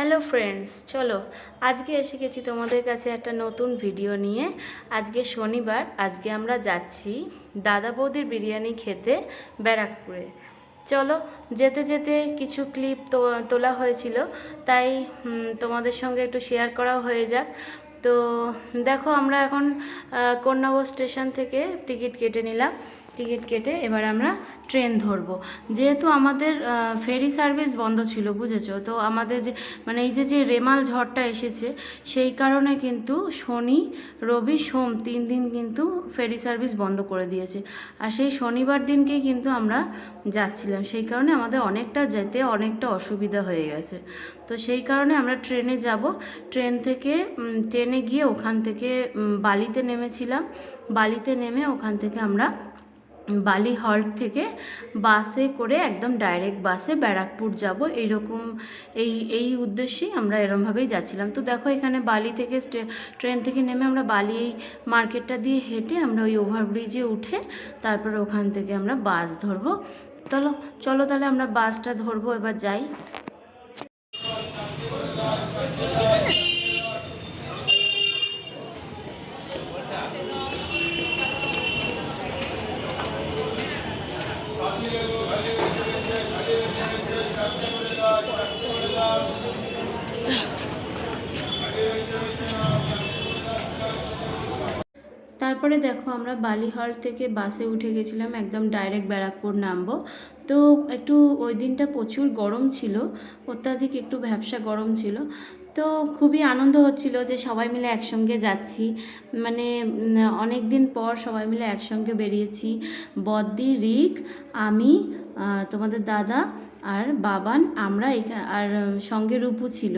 Hello friends, চলো আজকে এসে গেছি তোমাদের কাছে একটা নতুন ভিডিও নিয়ে। আজকে শনিবার, আজকে আমরা যাচ্ছি দাদা বৌদির বিরিয়ানি খেতে ব্যারাকপুরে। চলো, যেতে যেতে কিছু ক্লিপ তোলা হয়েছিল, তাই তোমাদের সঙ্গে একটু শেয়ার করাও হয়ে যাক। তো দেখো, আমরা এখন কন্যাগর স্টেশন থেকে টিকিট কেটে নিলাম। টিকিট কেটে এবার আমরা ট্রেন ধরবো। যেহেতু আমাদের ফেরি সার্ভিস বন্ধ ছিল, বুঝেছো তো, আমাদের যে মানে এই যে রেমাল ঝড়টা এসেছে, সেই কারণে কিন্তু শনি রবি সোম 3 দিন কিন্তু ফেরি সার্ভিস বন্ধ করে দিয়েছে। আর সেই শনিবার দিনকেই কিন্তু আমরা যাচ্ছিলাম, সেই কারণে আমাদের অনেকটা যেতে অনেকটা অসুবিধা হয়ে গেছে। তো সেই কারণে আমরা ট্রেনে যাব। ট্রেনে গিয়ে ওখান থেকে বালিতে নেমেছিলাম। বালিতে নেমে ওখান থেকে আমরা বালি হল্ট থেকে বাসে করে একদম ডাইরেক্ট বাসে ব্যারাকপুর যাব। এইরকম এই উদ্দেশ্যেই আমরা এরমভাবেই যাচ্ছিলাম। তো দেখো, এখানে বালি থেকে ট্রেন থেকে নেমে আমরা বালি এই মার্কেটটা দিয়ে হেঁটে আমরা ওই ওভারব্রিজে উঠে তারপরে ওখান থেকে আমরা বাস ধরবো। চলো তাহলে আমরা বাসটা ধরবো, এবার যাই। তারপরে দেখো, আমরা বালিহল থেকে বাসে উঠে গেছিলাম, একদম ডাইরেক্ট ব্যারাকপুর নামবো। তো একটু ওই দিনটা প্রচুর গরম ছিল, অত্যাধিক একটু ভ্যাপসা গরম ছিল। তো খুবই আনন্দ হচ্ছিল যে সবাই মিলে একসঙ্গে যাচ্ছি, মানে অনেক দিন পর সবাই মিলে একসঙ্গে বেরিয়েছি। বদ্দি, রিক, আমি, তোমাদের দাদা আর বাবান, আমরা আর সঙ্গে রূপু ছিল,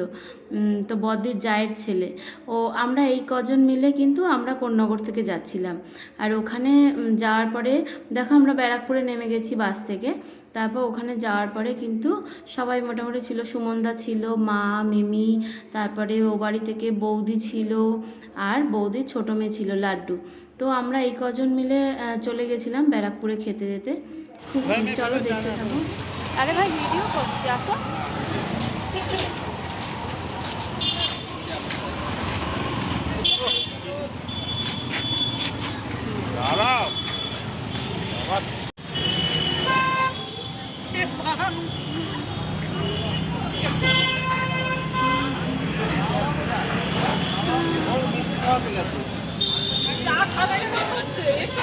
তো বদ্দির জায়ের ছেলে। আমরা এই কজন মিলে কিন্তু আমরা কোন্নগর থেকে যাচ্ছিলাম। আর ওখানে যাওয়ার পরে দেখো, আমরা ব্যারাকপুরে নেমে গেছি বাস থেকে। তারপর ওখানে যাওয়ার পরে কিন্তু সবাই মোটামুটি ছিল, সুমনদা ছিল, মা, মিমি, তারপরে ও বাড়ি থেকে বৌদি ছিল, আর বৌদির ছোটো মেয়ে ছিল লাড্ডু। তো আমরা এই কজন মিলে চলে গেছিলাম ব্যারাকপুরে খেতে যেতে। চলো দেখতে থাকো। আরে ভাই, ভিডিও করছি, আসো। চা খাওয়া হচ্ছে, এসো।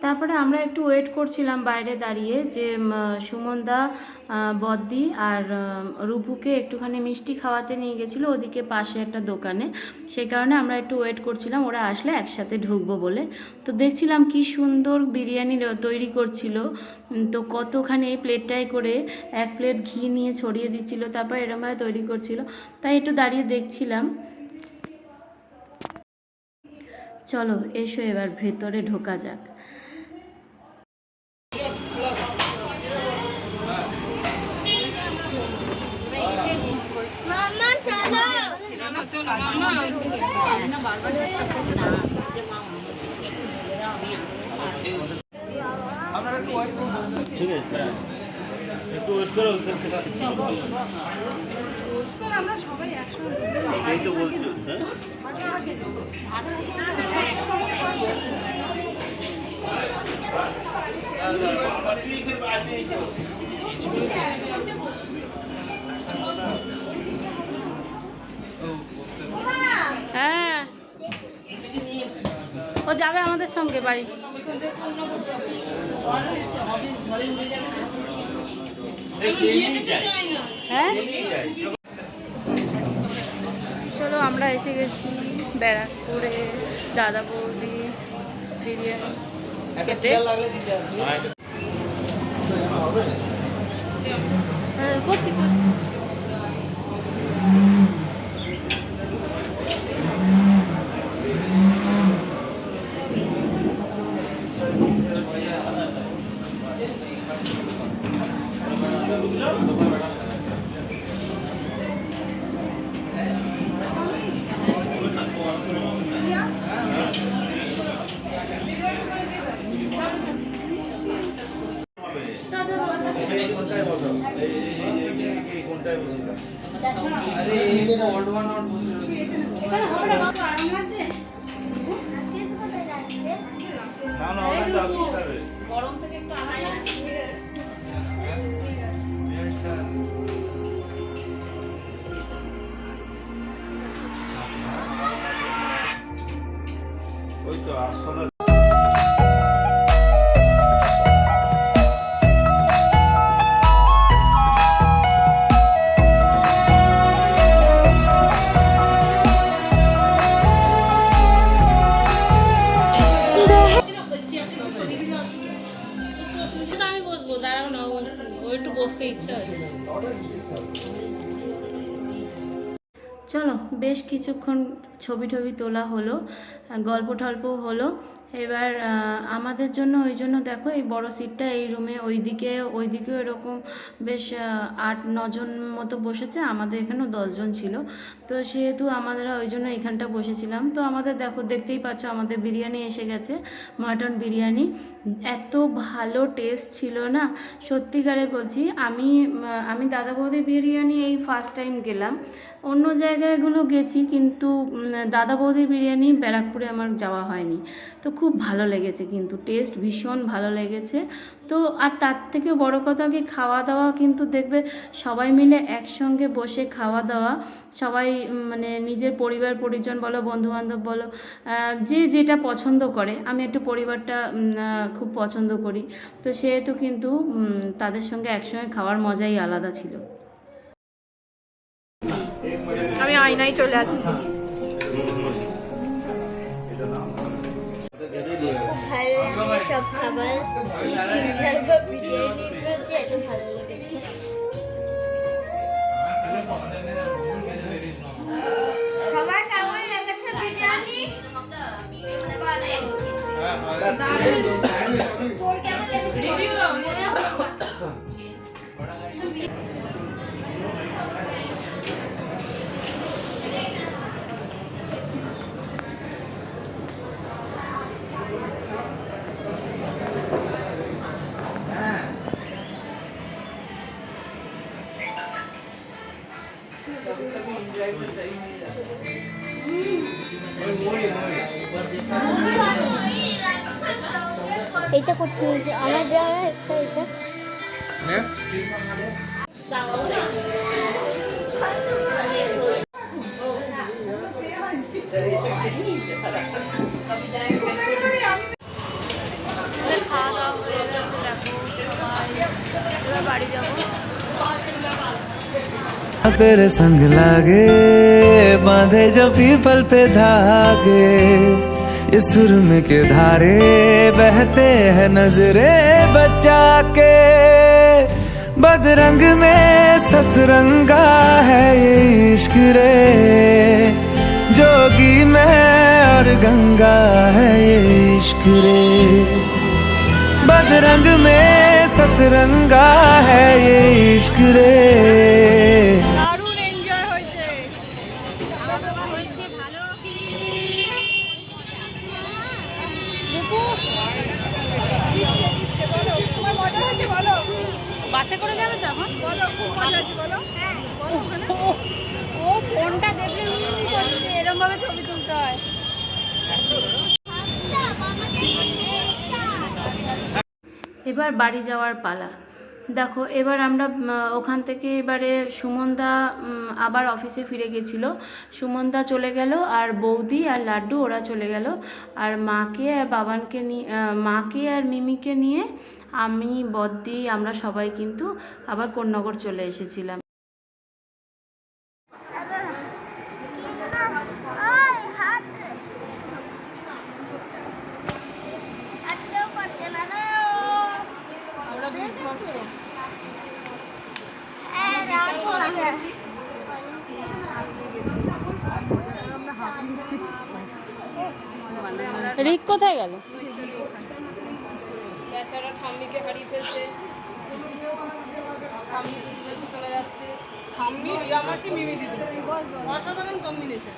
তারপরে আমরা একটু ওয়েট করছিলাম বাইরে দাঁড়িয়ে, যে সুমনদা, বদ্দি আর রূপুকে একটুখানি মিষ্টি খাওয়াতে নিয়ে গেছিলো ওদিকে পাশে একটা দোকানে। সেই কারণে আমরা একটু ওয়েট করছিলাম ওরা আসলে একসাথে ঢুকবো বলে। তো দেখছিলাম কি সুন্দর বিরিয়ানি তৈরি করছিল। তো কতখানি এই প্লেটটায় করে 1 প্লেট ঘি নিয়ে ছড়িয়ে দিচ্ছিল, তারপর এরমভাবে তৈরি করছিল, তাই একটু দাঁড়িয়ে দেখছিলাম। চলো এসো, এবার ভেতরে ঢোকা যাক। ঠিক আছে, একটু ওয়েট করো। আমরা সবাই একসঙ্গে এই তো বলছি, হ্যাঁ, ও যাবে আমাদের সঙ্গে বাড়ি। হ্যাঁ, চলো আমরা এসে গেছি ব্যারাকপুরে দাদা বৌদি বিরিয়ানি খেতে। করছি। না না ওটা তো আপনি খাবে। গরম থেকে একটু আরাম লাগছে। ওই তো আসলে আমি বসবো, দাঁড়াও না, ও একটু বসতে ইচ্ছা আছে। চলো, বেশ কিছুক্ষণ ছবি টবি তোলা হলো, গল্প টল্প হলো। এবার আমাদের জন্য ওই জন্য দেখো এই বড় সিটটা এই রুমে, ওইদিকেও এরকম বেশ 8-9 জন মতো বসেছে, আমাদের এখানেও 10 জন ছিল। তো সেহেতু আমরা ওই জন্য এখানটা বসেছিলাম। তো আমাদের দেখতেই পাচ্ছ আমাদের বিরিয়ানি এসে গেছে, মাটন বিরিয়ানি। এত ভালো টেস্ট ছিল না, সত্যিকারে বলছি। আমি দাদা বৌদির বিরিয়ানি এই ফার্স্ট টাইম গেলাম, অন্য জায়গাগুলো গেছি, কিন্তু দাদা বৌদির বিরিয়ানি ব্যারাকপুরে আমার যাওয়া হয়নি। তো খুব ভালো লেগেছে, কিন্তু টেস্ট ভীষণ ভালো লেগেছে। তো আর তার থেকে বড় কথা কি, খাওয়া দাওয়া কিন্তু দেখবে সবাই মিলে একসঙ্গে বসে খাওয়া দাওয়া, সবাই মানে নিজের পরিবার পরিজন বলো, বন্ধুবান্ধব বলো, যে যেটা পছন্দ করে। আমি একটু পরিবারটা খুব পছন্দ করি, তো সেহেতু কিন্তু তাদের সঙ্গে একসঙ্গে খাওয়ার মজাই আলাদা ছিল। আমি আয়নায় চলে আসছি। ভালো লাগে সব খাবার, ঝাল বা বিরিয়ানি হচ্ছে এত ভালো লেগেছে। সবার কেমন লেগেছে বিরিয়ানি? তোর কেমন লেগেছে? এইটা করতে হয়েছে আমার দেওয়া একটা, এটা খাওয়া দাওয়া হয়ে গেছে, দেখো এবার বাড়ি যাবো। तेरे संग लागे बांधे जो पीपल पे धागे, इस सुरम के धारे बहते हैं नजरे बचा के। बदरंग में सतरंगा है ये इश्क रे, जोगी में और गंगा है ये इश्क रे। बदरंग में सतरंगा है ये इश्क रे। দারুণ এনজয় হয়েছে। দিচ্ছে, বলো তোমার মজা হয়েছে, বলো। বাসে করে যাবে তো এখন? বলো খুব মজা হয়েছে, বলো। বলো ওখানে। ও ফোনটা দেখলে করছে, এরকম ভাবে ছবি তুলতে হয়। এবার বাড়ি যাওয়ার পালা। দেখো এবার আমরা ওখান থেকে এবারে সুমনদা আবার অফিসে ফিরে গেছিলো। সুমনদা চলে গেল, আর বৌদি আর লাড্ডু ওরা চলে গেল, আর মাকে আর বাবানকে নিয়ে, মাকে আর মিমিকে নিয়ে আমি, বদ্দি, আমরা সবাই কিন্তু আবার কোন্নগর চলে এসেছিলাম। রিক কোথায় গেল? বেচারা ঠাম্মিকে হারিয়ে ফেলছে, ঠাম্মি চলে যাচ্ছে। ঠাম্মি রিয়া মাসি মিমি দিদি, অসাধারণ কম্বিনেশন।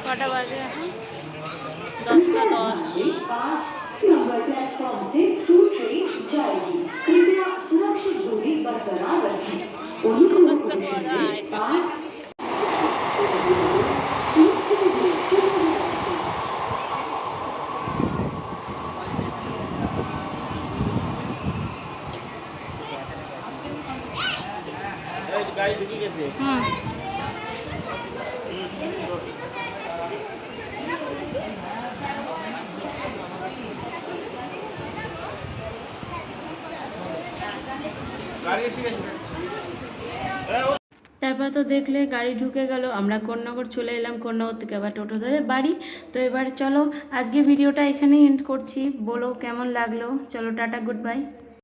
কটা বাজে এখন? 10:10। नंबर प्लेटफॉर्म से दूसरी जाएगी। कृपया सुरक्षित दूरी बरकरार रखें। গাড়ি ঢুকে গেছে। গাড়ি এসে গেছে। তারপর তো দেখলে গাড়ি ঢুকে গেল, আমরা কোন্নগর চলে এলাম, কোন্নগর থেকে আবার টোটো ধরে বাড়ি। তো এবার চলো আজকে ভিডিওটা এখানেই এন্ড করছি, বলো কেমন লাগলো। চলো টাটা, গুড বাই।